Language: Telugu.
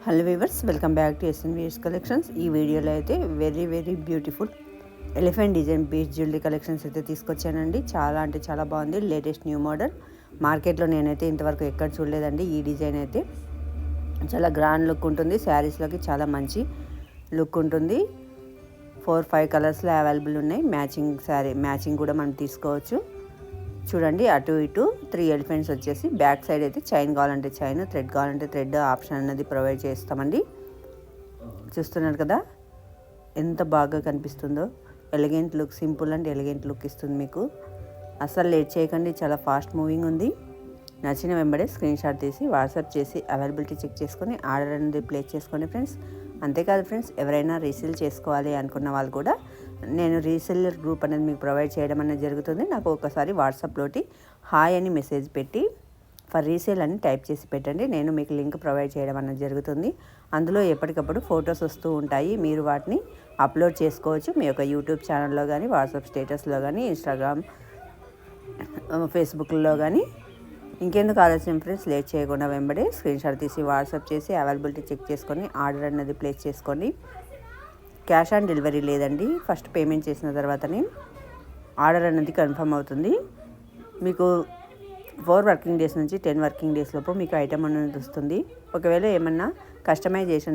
Hello viewers, welcome back to SNVS collections. ఈ వీడియోలో అయితే very beautiful elephant design beach jewellery collections అయితే తీసుకొచ్చానండి. చాలా అంటే చాలా బాగుంది. Latest new model. మార్కెట్లో నేనైతే ఇంతవరకు ఎక్కడ చూడలేదండి. ఈ డిజైన్ అయితే చాలా గ్రాండ్ లుక్ ఉంటుంది. శారీస్లోకి చాలా మంచి లుక్ ఉంటుంది. 4-5 కలర్స్లో అవైలబుల్ ఉన్నాయి. మ్యాచింగ్ కూడా మనం తీసుకోవచ్చు. చూడండి, అటు ఇటు 3 ఎలిఫెంట్స్ వచ్చేసి బ్యాక్ సైడ్ అయితే చైన్ కావాలంటే చైన్, థ్రెడ్ కావాలంటే థ్రెడ్ ఆప్షన్ అనేది ప్రొవైడ్ చేస్తామండి. చూస్తున్నారు కదా ఎంత బాగా కనిపిస్తుందో. Elegant look, simple and elegant look ఇస్తుంది మీకు. అస్సలు లేట్ చేయకండి, చాలా ఫాస్ట్ మూవింగ్ ఉంది. నచ్చిన వెంబడే స్క్రీన్ షాట్ తీసి వాట్సాప్ చేసి అవైలబిలిటీ చెక్ చేసుకొని ఆర్డర్ అనేది ప్లేస్ చేసుకోండి ఫ్రెండ్స్. అంతేకాదు ఫ్రెండ్స్, ఎవరైనా రీసేల్ చేసుకోవాలి అనుకున్న వాళ్ళు కూడా నేను రీసెల్లర్ గ్రూప్ అనేది మీకు ప్రొవైడ్ చేయడం అనేది జరుగుతుంది. నాకు ఒకసారి వాట్సాప్లోటి హాయ్ అని మెసేజ్ పెట్టి ఫర్ రీసేల్ అని టైప్ చేసి పెట్టండి. నేను మీకు లింక్ ప్రొవైడ్ చేయడం అనేది జరుగుతుంది. అందులో ఎప్పటికప్పుడు ఫొటోస్ వస్తూ ఉంటాయి. మీరు వాటిని అప్లోడ్ చేసుకోవచ్చు. మీ యొక్క యూట్యూబ్ ఛానల్లో కానీ, వాట్సాప్ స్టేటస్లో కానీ, ఇన్స్టాగ్రామ్, ఫేస్బుక్లో కానీ. ఇంకెందుకు ఆలస్యం ఫ్రెండ్స్, లేట్ చేయకుండా వెంబడే స్క్రీన్ షాట్ తీసి వాట్సాప్ చేసి అవైలబిలిటీ చెక్ చేసుకొని ఆర్డర్ అనేది ప్లేస్ చేసుకోండి. క్యాష్ ఆన్ డెలివరీ లేదండి. ఫస్ట్ పేమెంట్ చేసిన తర్వాతనే ఆర్డర్ అనేది కన్ఫర్మ్ అవుతుంది. మీకు 4 వర్కింగ్ డేస్ నుంచి 10 వర్కింగ్ డేస్ లోపు మీకు ఐటమ్ అనేది వస్తుంది. ఒకవేళ ఏమన్నా కస్టమైజేషన్